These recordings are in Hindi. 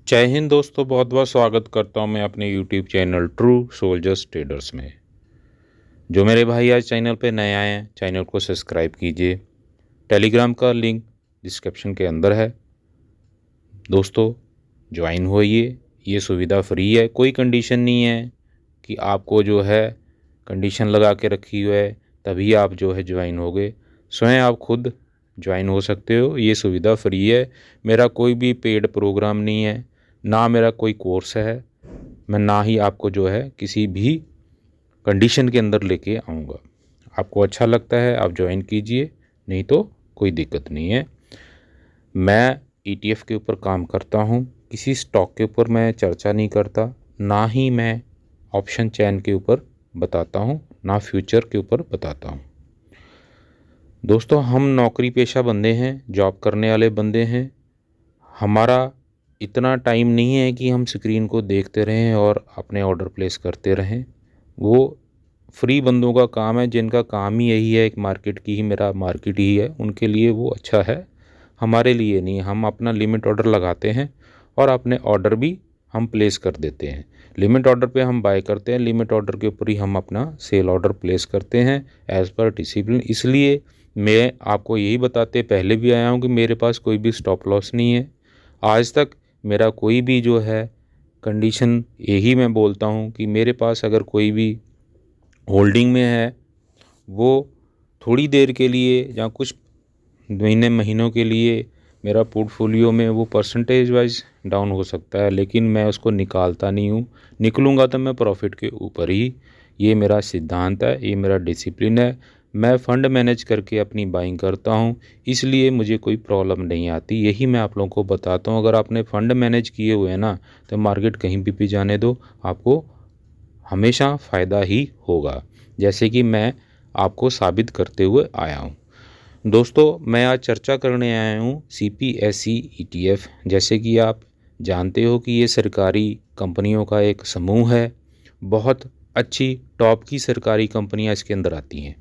जय हिंद दोस्तों, बहुत बहुत स्वागत करता हूं मैं अपने YouTube channel true soldiers traders में। जो मेरे भाई आज चैनल पे नए आए हैं, चैनल को सब्सक्राइब कीजिए। टेलीग्राम का लिंक डिस्क्रिप्शन के अंदर है। दोस्तों ज्वाइन होइए, ये सुविधा फ्री है, कोई कंडीशन नहीं है कि आपको जो है कंडीशन लगा के रखी हुई है तभी आप जो है ज्वाइन होगे। स्वयं आप खुद ज्वाइन हो सकते हो, ये सुविधा फ्री है। मेरा कोई भी पेड प्रोग्राम नहीं है, ना मेरा कोई कोर्स है, मैं ना ही आपको जो है किसी भी कंडीशन के अंदर लेके आऊँगा। आपको अच्छा लगता है आप ज्वाइन कीजिए, नहीं तो कोई दिक्कत नहीं है। मैं ETF के ऊपर काम करता हूँ, किसी स्टॉक के ऊपर मैं चर्चा नहीं करता, ना ही मैं ऑप्शन चेन के ऊपर बताता हूँ, ना फ्यूचर के ऊपर बताता हूँ। दोस्तों हम नौकरी पेशा बंदे हैं, जॉब करने वाले बंदे हैं। हमारा इतना टाइम नहीं है कि हम स्क्रीन को देखते रहें और अपने ऑर्डर प्लेस करते रहें। वो फ्री बंदों का काम है, जिनका काम ही यही है, एक मार्केट की ही मेरा मार्केट ही है, उनके लिए वो अच्छा है। हमारे लिए नहीं। हम अपना लिमिट ऑर्डर लगाते हैं और अपने ऑर्डर भी हम प्लेस कर देते हैं। लिमिट ऑर्डर पे हम बाय करते हैं, लिमिट ऑर्डर के ऊपर ही हम अपना सेल ऑर्डर प्लेस करते हैं एज़ पर डिसिप्लिन। इसलिए मैं आपको यही बताते पहले भी आया हूँ कि मेरे पास कोई भी स्टॉप लॉस नहीं है। आज तक मेरा कोई भी जो है कंडीशन यही मैं बोलता हूँ कि मेरे पास अगर कोई भी होल्डिंग में है, वो थोड़ी देर के लिए या कुछ महीनों के लिए मेरा पोर्टफोलियो में वो परसेंटेज वाइज डाउन हो सकता है, लेकिन मैं उसको निकालता नहीं हूँ। निकलूँगा तो मैं प्रॉफिट के ऊपर ही। ये मेरा सिद्धांत है, ये मेरा डिसिप्लिन है। मैं फ़ंड मैनेज करके अपनी बाइंग करता हूँ, इसलिए मुझे कोई प्रॉब्लम नहीं आती। यही मैं आप लोगों को बताता हूँ। अगर आपने फ़ंड मैनेज किए हुए हैं ना, तो मार्केट कहीं भी जाने दो, आपको हमेशा फ़ायदा ही होगा, जैसे कि मैं आपको साबित करते हुए आया हूँ। दोस्तों मैं आज चर्चा करने आया हूँ CPSE ETF। जैसे कि आप जानते हो कि ये सरकारी कंपनियों का एक समूह है। बहुत अच्छी टॉप की सरकारी कंपनियाँ इसके अंदर आती हैं।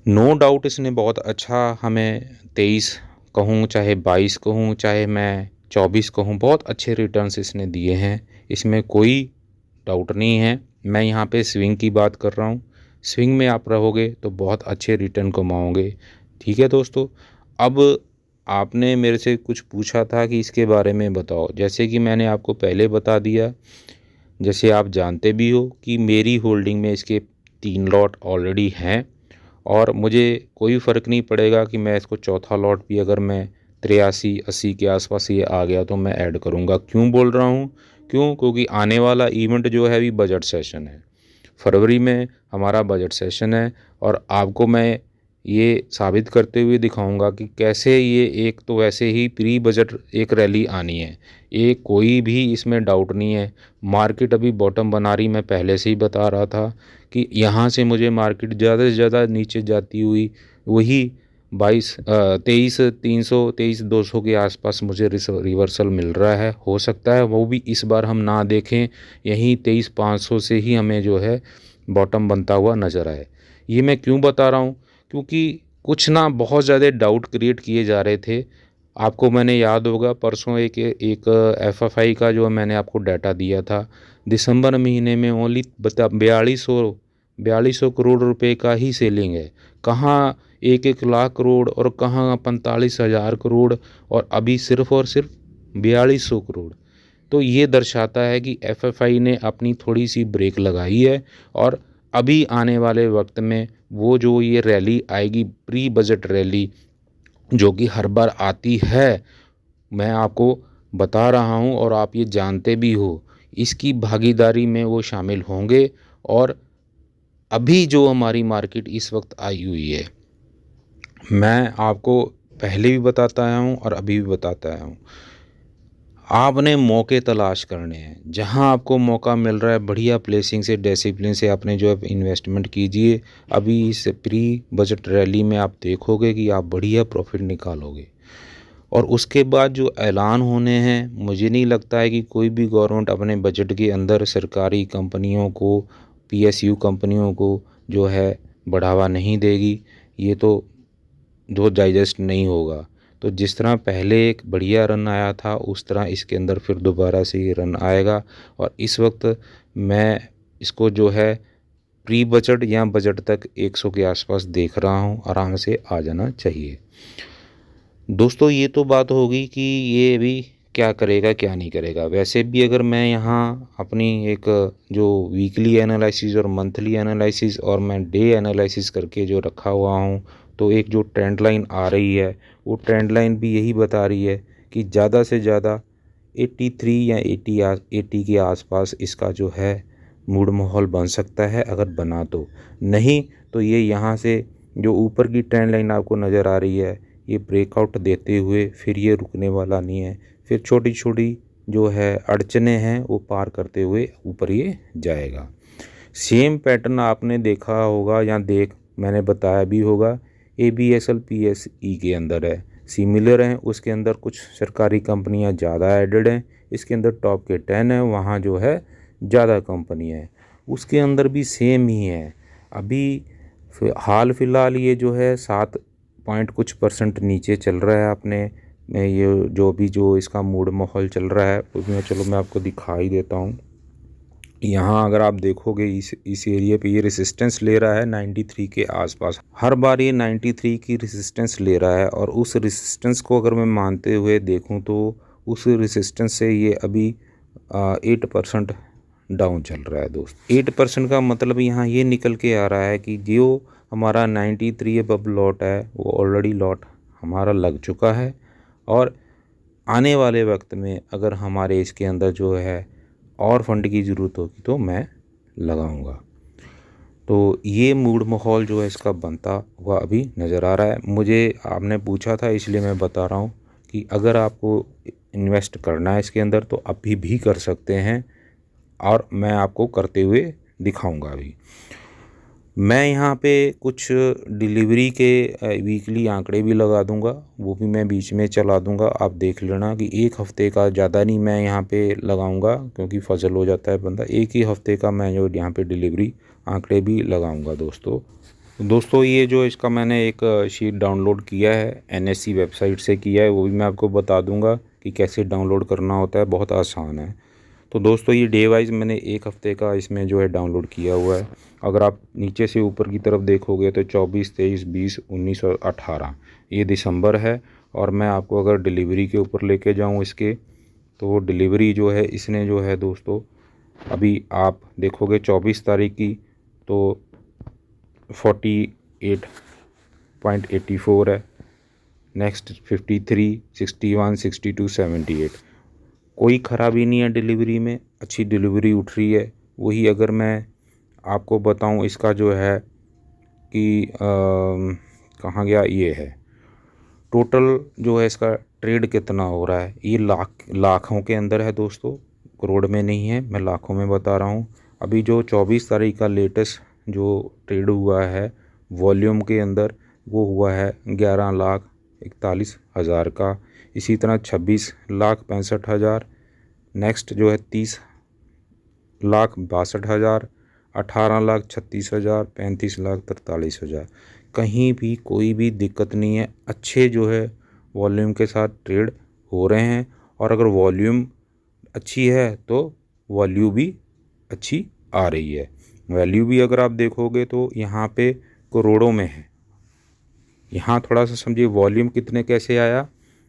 नो डाउट इसने बहुत अच्छा हमें 23 कहूँ चाहे 22 कहूँ चाहे मैं 24 कहूँ, बहुत अच्छे रिटर्न्स इसने दिए हैं, इसमें कोई डाउट नहीं है। मैं यहाँ पे स्विंग की बात कर रहा हूँ। स्विंग में आप रहोगे तो बहुत अच्छे रिटर्न कमाओगे। ठीक है दोस्तों। अब आपने मेरे से कुछ पूछा था कि इसके बारे में बताओ। जैसे कि मैंने आपको पहले बता दिया, जैसे आप जानते भी हो कि मेरी होल्डिंग में इसके 3 लॉट ऑलरेडी हैं और मुझे कोई फ़र्क नहीं पड़ेगा कि मैं इसको चौथा लॉट भी अगर मैं 83-80 के आसपास ये आ गया तो मैं ऐड करूँगा। क्यों बोल रहा हूँ? क्योंकि आने वाला इवेंट जो है अभी बजट सेशन है। फरवरी में हमारा बजट सेशन है और आपको मैं ये साबित करते हुए दिखाऊंगा कि कैसे ये एक तो वैसे ही प्री बजट एक रैली आनी है, ये कोई भी इसमें डाउट नहीं है। मार्केट अभी बॉटम बना रही, मैं पहले से ही बता रहा था कि यहाँ से मुझे मार्केट ज़्यादा से ज़्यादा नीचे जाती हुई वही 23,200 के आसपास मुझे रिवर्सल मिल रहा है। हो सकता है वो भी इस बार हम ना देखें, यहीं 23,500 से ही हमें जो है बॉटम बनता हुआ नज़र आए। ये मैं क्यों बता रहा हूँ? क्योंकि कुछ ना बहुत ज़्यादा डाउट क्रिएट किए जा रहे थे। आपको मैंने याद होगा परसों एक FFI का जो मैंने आपको डाटा दिया था, दिसंबर महीने में ओनली 4200 करोड़ रुपए का ही सेलिंग है। कहाँ 1-1 लाख करोड़ और कहाँ 45,000 करोड़, और अभी सिर्फ और सिर्फ 4200 करोड़। तो ये दर्शाता है कि FFI ने अपनी थोड़ी सी ब्रेक लगाई है और अभी आने वाले वक्त में वो जो ये रैली आएगी, प्री बजट रैली, जो कि हर बार आती है, मैं आपको बता रहा हूँ और आप ये जानते भी हो, इसकी भागीदारी में वो शामिल होंगे। और अभी जो हमारी मार्केट इस वक्त आई हुई है, मैं आपको पहले भी बताता आया हूँ और अभी भी बताता आया हूँ, आपने मौके तलाश करने हैं। जहां आपको मौका मिल रहा है, बढ़िया प्लेसिंग से डिसिप्लिन से आपने जो है इन्वेस्टमेंट कीजिए। अभी इस प्री बजट रैली में आप देखोगे कि आप बढ़िया प्रॉफिट निकालोगे। और उसके बाद जो ऐलान होने हैं, मुझे नहीं लगता है कि कोई भी गवर्नमेंट अपने बजट के अंदर सरकारी कंपनियों को, PSU कंपनियों को जो है बढ़ावा नहीं देगी। ये तो जो डाइजेस्ट नहीं होगा। तो जिस तरह पहले एक बढ़िया रन आया था उस तरह इसके अंदर फिर दोबारा से ये रन आएगा। और इस वक्त मैं इसको जो है प्री बजट या बजट तक 100 के आसपास देख रहा हूँ, आराम से आ जाना चाहिए। दोस्तों ये तो बात होगी कि ये अभी क्या करेगा क्या नहीं करेगा। वैसे भी अगर मैं यहाँ अपनी एक जो वीकली एनालिसिस और मंथली एनालिसिस और मैं डे एनालिसिस करके जो रखा हुआ हूँ, तो एक जो ट्रेंड लाइन आ रही है वो ट्रेंड लाइन भी यही बता रही है कि ज़्यादा से ज़्यादा 83 या 80 के आसपास इसका जो है मूड माहौल बन सकता है। अगर बना तो, नहीं तो ये यहाँ से जो ऊपर की ट्रेंड लाइन आपको नज़र आ रही है ये ब्रेकआउट देते हुए फिर ये रुकने वाला नहीं है, फिर छोटी छोटी जो है अड़चने हैं वो पार करते हुए ऊपर ये जाएगा। सेम पैटर्न आपने देखा होगा या मैंने बताया भी होगा, ABSL PSE के अंदर है, सिमिलर हैं। उसके अंदर कुछ सरकारी कंपनियां ज़्यादा एडेड हैं, इसके अंदर टॉप के 10 है, वहाँ जो है ज़्यादा कंपनी है। उसके अंदर भी सेम ही है। अभी हाल फिलहाल ये जो है 7 पॉइंट कुछ % नीचे चल रहा है। अपने ये जो इसका मूड माहौल चल रहा है उसमें, चलो मैं आपको दिखाई देता हूँ। यहाँ अगर आप देखोगे इस एरिया पे ये रेसिस्टेंस ले रहा है 93 के आसपास। हर बार ये 93 की रेसिस्टेंस ले रहा है, और उस रेसिस्टेंस को अगर मैं मानते हुए देखूँ तो उस रेसिस्टेंस से ये अभी 8% डाउन चल रहा है दोस्त। 8% का मतलब यहाँ ये निकल के आ रहा है कि जो हमारा 93 अबव लॉट है वो ऑलरेडी लॉट हमारा लग चुका है, और आने वाले वक्त में अगर हमारे इसके अंदर जो है और फंड की ज़रूरत होगी तो मैं लगाऊंगा। तो ये मूड माहौल जो है इसका बनता हुआ अभी नज़र आ रहा है। मुझे आपने पूछा था इसलिए मैं बता रहा हूँ कि अगर आपको इन्वेस्ट करना है इसके अंदर तो अभी भी कर सकते हैं, और मैं आपको करते हुए दिखाऊंगा। अभी मैं यहाँ पे कुछ डिलीवरी के वीकली आंकड़े भी लगा दूंगा, वो भी मैं बीच में चला दूंगा। आप देख लेना कि एक हफ़्ते का ज़्यादा नहीं मैं यहाँ पे लगाऊंगा, क्योंकि फजल हो जाता है बंदा। एक ही हफ़्ते का मैं जो यहाँ पे डिलीवरी आंकड़े भी लगाऊंगा दोस्तों ये जो इसका मैंने एक शीट डाउनलोड किया है NSE वेबसाइट से किया है, वो भी मैं आपको बता दूँगा कि कैसे डाउनलोड करना होता है। बहुत आसान है। तो दोस्तों ये डे वाइज मैंने एक हफ़्ते का इसमें जो है डाउनलोड किया हुआ है। अगर आप नीचे से ऊपर की तरफ देखोगे तो 24, 23, 20, 19 और 18 ये दिसंबर है। और मैं आपको अगर डिलीवरी के ऊपर लेके जाऊं इसके, तो डिलीवरी जो है इसने जो है दोस्तों, अभी आप देखोगे 24 तारीख की तो 48.84 है। नेक्स्ट 53, 61, 62, 78। कोई ख़राबी नहीं है डिलीवरी में, अच्छी डिलीवरी उठ रही है। वही अगर मैं आपको बताऊं इसका जो है कि कहाँ गया, ये है टोटल जो है इसका ट्रेड कितना हो रहा है। ये लाखों के अंदर है दोस्तों, करोड़ में नहीं है, मैं लाखों में बता रहा हूँ। अभी जो 24 तारीख का लेटेस्ट जो ट्रेड हुआ है वॉल्यूम के अंदर, वो हुआ है 11,41,000 का। इसी तरह 26,65,000, नेक्स्ट जो है 30,62,000, 18,36,000, 35,43,000। कहीं भी कोई भी दिक्कत नहीं है, अच्छे जो है वॉल्यूम के साथ ट्रेड हो रहे हैं। और अगर वॉल्यूम अच्छी है तो वैल्यू भी अच्छी आ रही है। वैल्यू भी अगर आप देखोगे तो यहाँ पे करोड़ों में है। यहाँ थोड़ा सा समझिए, वॉल्यूम कितने कैसे आया,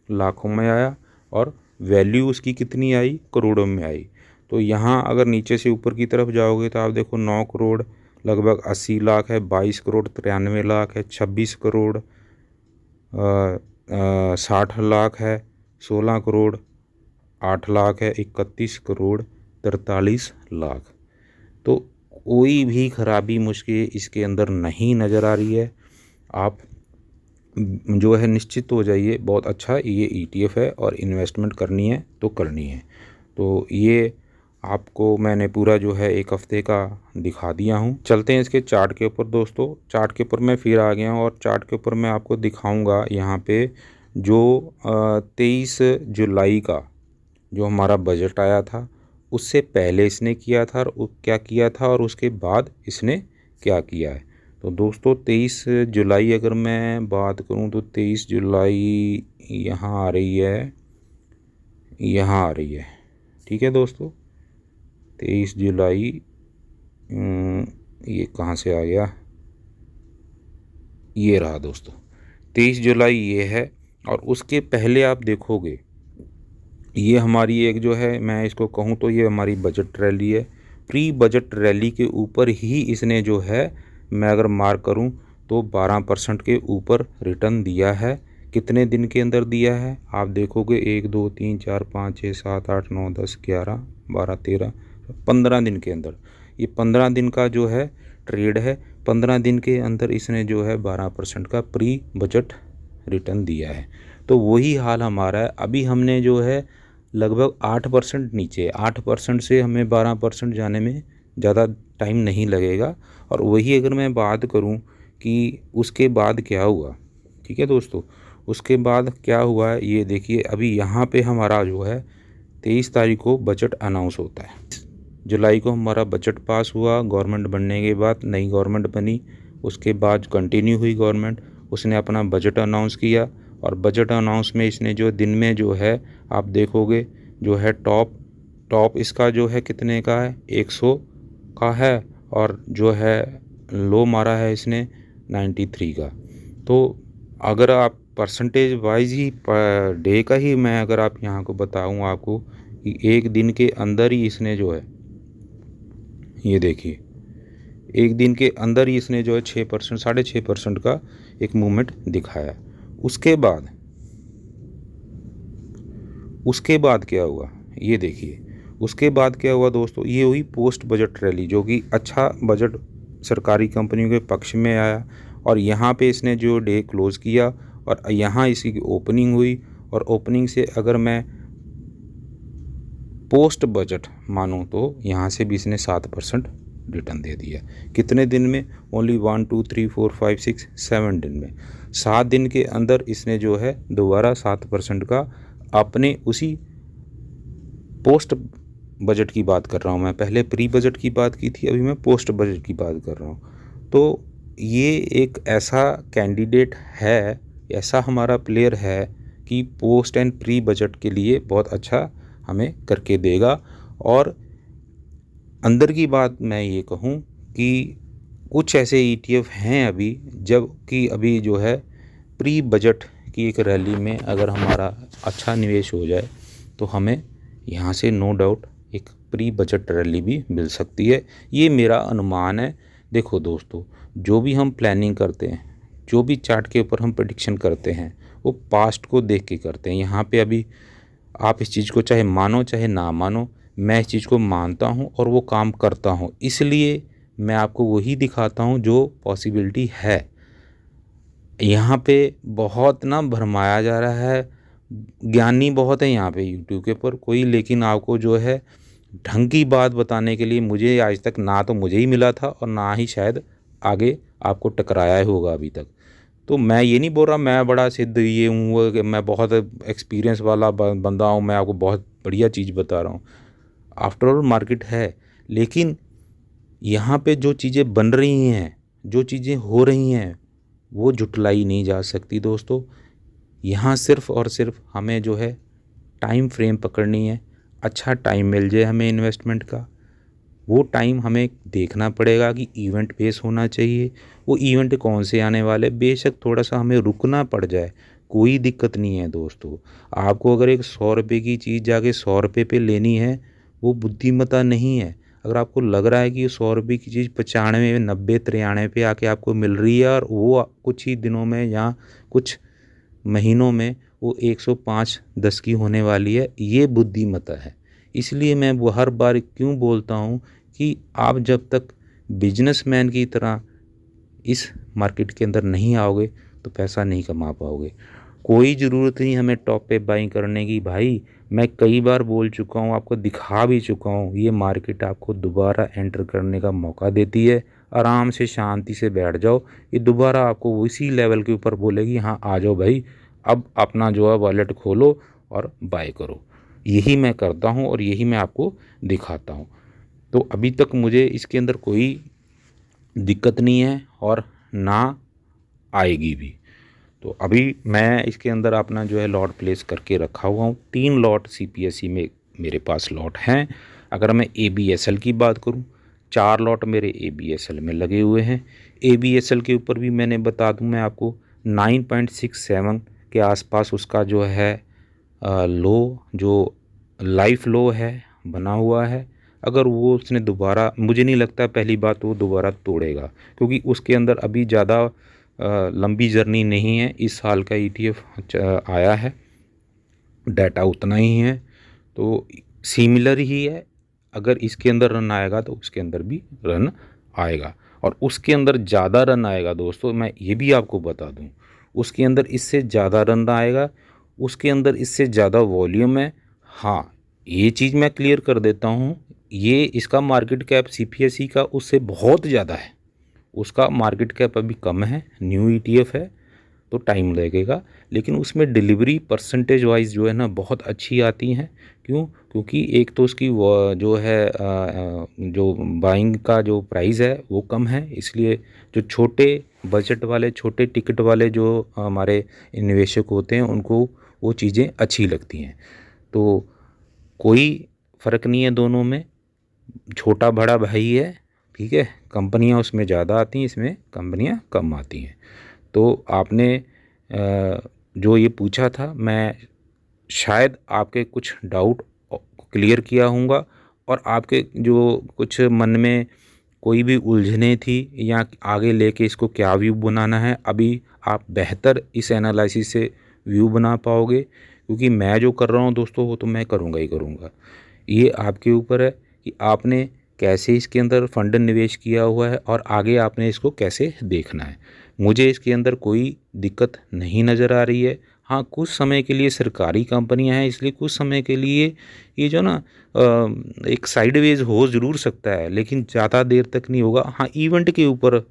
लाखों में आया, और वैल्यू उसकी कितनी आई, करोड़ों में आई। तो यहाँ अगर नीचे से ऊपर की तरफ जाओगे तो आप देखो 9 करोड़ लगभग 80 लाख है, 22 करोड़ 93 लाख है, 26 करोड़ 60 लाख है, 16 करोड़ 8 लाख है, 31 करोड़ 43 लाख। तो कोई भी खराबी मुझे इसके अंदर नहीं नज़र आ रही है। आप जो है निश्चित हो जाइए, बहुत अच्छा ये ETF है और इन्वेस्टमेंट करनी है तो करनी है। तो ये आपको मैंने पूरा जो है एक हफ़्ते का दिखा दिया हूँ। चलते हैं इसके चार्ट के ऊपर दोस्तों। चार्ट के ऊपर मैं फिर आ गया हूँ और चार्ट के ऊपर मैं आपको दिखाऊंगा यहाँ पे जो 23 जुलाई का जो हमारा बजट आया था उससे पहले इसने किया था और क्या किया था, और उसके बाद इसने क्या किया है। तो दोस्तों 23 जुलाई अगर मैं बात करूं तो 23 जुलाई यहाँ आ रही है, यहाँ आ रही है। ठीक है दोस्तों, 23 जुलाई ये कहाँ से आ गया, ये रहा दोस्तों 23 जुलाई ये है। और उसके पहले आप देखोगे ये हमारी एक जो है, मैं इसको कहूँ तो ये हमारी बजट रैली है। प्री बजट रैली के ऊपर ही इसने जो है, मैं अगर मार्क करूँ तो 12% के ऊपर रिटर्न दिया है। कितने दिन के अंदर दिया है आप देखोगे, 1 2 3 4 5 6 7 8 9 10 11 12 13 15 दिन के अंदर। ये 15 दिन का जो है ट्रेड है। 15 दिन के अंदर इसने जो है 12% का प्री बजट रिटर्न दिया है। तो वही हाल हमारा है। अभी हमने जो है लगभग 8% नीचे, 8% से हमें 12% जाने में ज़्यादा टाइम नहीं लगेगा। और वही अगर मैं बात करूं कि उसके बाद क्या हुआ, ठीक है दोस्तों, उसके बाद क्या हुआ है ये देखिए। अभी यहाँ पे हमारा जो है 23 तारीख को बजट अनाउंस होता है। जुलाई को हमारा बजट पास हुआ, गवर्नमेंट बनने के बाद नई गवर्नमेंट बनी, उसके बाद कंटिन्यू हुई गवर्नमेंट, उसने अपना बजट अनाउंस किया। और बजट अनाउंस में इसने जो दिन में जो है आप देखोगे जो है टॉप इसका जो है कितने का है, 100 का है। और जो है लो मारा है इसने 93 का। तो अगर आप परसेंटेज वाइज ही डे का ही मैं अगर आप यहाँ को बताऊँ आपको कि एक दिन के अंदर ही इसने जो है, ये देखिए एक दिन के अंदर ही इसने जो है 6% 6.5% का एक मूवमेंट दिखाया। उसके बाद क्या हुआ ये देखिए। उसके बाद क्या हुआ दोस्तों, ये हुई पोस्ट बजट रैली, जो कि अच्छा बजट सरकारी कंपनियों के पक्ष में आया। और यहाँ पे इसने जो डे क्लोज़ किया और यहाँ इसी की ओपनिंग हुई। और ओपनिंग से अगर मैं पोस्ट बजट मानूँ तो यहाँ से भी इसने 7% रिटर्न दे दिया। कितने दिन में, ओनली 1 2 3 4 5 6 7 दिन में। 7 दिन के अंदर इसने जो है दोबारा 7% का अपने उसी पोस्ट बजट की बात कर रहा हूँ मैं, पहले प्री बजट की बात की थी, अभी मैं पोस्ट बजट की बात कर रहा हूँ। तो ये एक ऐसा कैंडिडेट है, ऐसा हमारा प्लेयर है कि पोस्ट एंड प्री बजट के लिए बहुत अच्छा हमें करके देगा। और अंदर की बात मैं ये कहूँ कि कुछ ऐसे ETF हैं अभी, जब कि अभी जो है प्री बजट की एक रैली में अगर हमारा अच्छा निवेश हो जाए तो हमें यहाँ से नो डाउट एक प्री बजट रैली भी मिल सकती है। ये मेरा अनुमान है। देखो दोस्तों, जो भी हम प्लानिंग करते हैं, जो भी चार्ट के ऊपर हम प्रेडिक्शन करते हैं, वो पास्ट को देख के करते हैं। यहाँ पे अभी आप इस चीज़ को चाहे मानो चाहे ना मानो, मैं इस चीज़ को मानता हूँ और वो काम करता हूँ। इसलिए मैं आपको वही दिखाता हूँ जो पॉसिबिलिटी है। यहाँ पे बहुत ना भरमाया जा रहा है, ज्ञानी बहुत है यहाँ पे यूट्यूब के ऊपर कोई, लेकिन आपको जो है ढंग की बात बताने के लिए मुझे आज तक ना तो मुझे ही मिला था और ना ही शायद आगे आपको टकराया होगा अभी तक। तो मैं ये नहीं बोल रहा मैं बड़ा सिद्ध ये हूँ कि मैं बहुत एक्सपीरियंस वाला बंदा हूँ, मैं आपको बहुत बढ़िया चीज़ बता रहा हूँ। आफ्टर ऑल मार्केट है, लेकिन यहाँ पे जो चीज़ें बन रही हैं, जो चीज़ें हो रही हैं, वो जुटलाई नहीं जा सकती दोस्तों। यहाँ सिर्फ़ और सिर्फ हमें जो है टाइम फ्रेम पकड़नी है। अच्छा टाइम मिल जाए हमें इन्वेस्टमेंट का, वो टाइम हमें देखना पड़ेगा कि इवेंट बेस होना चाहिए। वो इवेंट कौन से आने वाले, बेशक थोड़ा सा हमें रुकना पड़ जाए, कोई दिक्कत नहीं है दोस्तों। आपको अगर एक 100 रुपये की चीज़ जाके 100 रुपये पे लेनी है, वो बुद्धिमत्ता नहीं है। अगर आपको लग रहा है कि ये 100 रुपये की चीज़ 95 90 93 पे आके आपको मिल रही है और वो कुछ ही दिनों में या कुछ महीनों में वो 105-10 की होने वाली है, ये बुद्धिमत्ता है। इसलिए मैं वो हर बार क्यों बोलता हूँ कि आप जब तक बिजनेसमैन की तरह इस मार्केट के अंदर नहीं आओगे तो पैसा नहीं कमा पाओगे। कोई ज़रूरत नहीं हमें टॉप पे बाइंग करने की भाई। मैं कई बार बोल चुका हूँ, आपको दिखा भी चुका हूँ, ये मार्केट आपको दोबारा एंटर करने का मौका देती है। आराम से शांति से बैठ जाओ, ये दोबारा आपको उसी लेवल के ऊपर बोलेगी हाँ आ जाओ भाई, अब अपना जो है वॉलेट खोलो और बाय करो। यही मैं करता हूँ और यही मैं आपको दिखाता हूँ। तो अभी तक मुझे इसके अंदर कोई दिक्कत नहीं है और ना आएगी भी। तो अभी मैं इसके अंदर अपना जो है लॉट प्लेस करके रखा हुआ हूँ। 3 लॉट CPSE में मेरे पास लॉट हैं। अगर मैं ABSL की बात करूँ, 4 लॉट मेरे ABSL में लगे हुए हैं। ABSL के ऊपर भी मैंने बता दूँ मैं आपको 9.67 के आसपास उसका जो है लो, जो लाइफ लो है बना हुआ है। अगर वो उसने दोबारा, मुझे नहीं लगता पहली बात वो दोबारा तोड़ेगा, क्योंकि उसके अंदर अभी ज़्यादा लंबी जर्नी नहीं है। इस साल का ETF आया है, डाटा उतना ही है, तो सिमिलर ही है। अगर इसके अंदर रन आएगा तो उसके अंदर भी रन आएगा, और उसके अंदर ज़्यादा रन आएगा दोस्तों, मैं ये भी आपको बता दूं, उसके अंदर इससे ज़्यादा रन आएगा, उसके अंदर इससे ज़्यादा वॉल्यूम है। हाँ, ये चीज़ मैं क्लियर कर देता हूँ, ये इसका मार्केट कैप CPSE का उससे बहुत ज़्यादा है। उसका मार्केट कैप अभी कम है, न्यू ETF है, तो टाइम लगेगा, लेकिन उसमें डिलीवरी परसेंटेज वाइज जो है ना बहुत अच्छी आती हैं। क्यों? क्योंकि एक तो उसकी जो है जो बाइंग का जो प्राइस है वो कम है, इसलिए जो छोटे बजट वाले, छोटे टिकट वाले जो हमारे निवेशक होते हैं उनको वो चीज़ें अच्छी लगती हैं। तो कोई फ़र्क नहीं है दोनों में, छोटा बड़ा भाई है, ठीक है। कंपनियां उसमें ज़्यादा आती हैं, इसमें कंपनियां कम आती हैं। तो आपने जो ये पूछा था, मैं शायद आपके कुछ डाउट क्लियर किया होऊंगा, और आपके जो कुछ मन में कोई भी उलझने थी या आगे लेके इसको क्या व्यू बनाना है, अभी आप बेहतर इस एनालिसिस से व्यू बना पाओगे। क्योंकि मैं जो कर रहा हूँ दोस्तों वो तो मैं करूँगा ही करूँगा, ये आपके ऊपर है कि आपने कैसे इसके अंदर फंड निवेश किया हुआ है और आगे आपने इसको कैसे देखना है। मुझे इसके अंदर कोई दिक्कत नहीं नज़र आ रही है। हाँ, कुछ समय के लिए सरकारी कंपनियां हैं, इसलिए कुछ समय के लिए ये जो ना एक साइडवेज हो ज़रूर सकता है, लेकिन ज़्यादा देर तक नहीं होगा। हाँ, इवेंट के ऊपर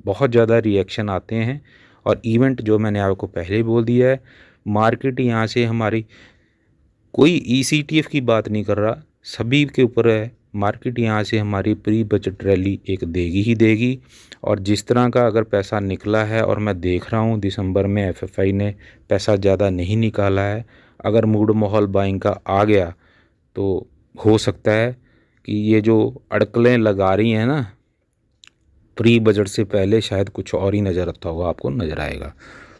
बहुत ज़्यादा रिएक्शन आते हैं, और इवेंट जो मैंने आपको पहले ही बोल दिया है, मार्केट यहाँ से हमारी कोई ECTF की बात नहीं कर रहा, सभी के ऊपर है। मार्केट यहाँ से हमारी प्री बजट रैली एक देगी ही देगी, और जिस तरह का अगर पैसा निकला है, और मैं देख रहा हूँ दिसंबर में FFI ने पैसा ज़्यादा नहीं निकाला है, अगर मूड माहौल बाइंग का आ गया तो हो सकता है कि ये जो अड़कलें लगा रही हैं ना प्री बजट से पहले, शायद कुछ और ही नज़र आता होगा, आपको नज़र आएगा।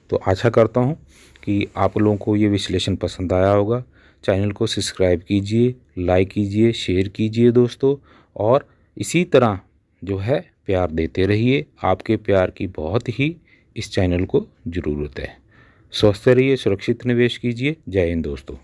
तो आशा करता हूँ कि आप लोगों को ये विश्लेषण पसंद आया होगा। चैनल को सब्सक्राइब कीजिए, लाइक कीजिए, शेयर कीजिए दोस्तों, और इसी तरह जो है प्यार देते रहिए। आपके प्यार की बहुत ही इस चैनल को ज़रूरत है। स्वस्थ रहिए, सुरक्षित निवेश कीजिए। जय हिंद दोस्तों।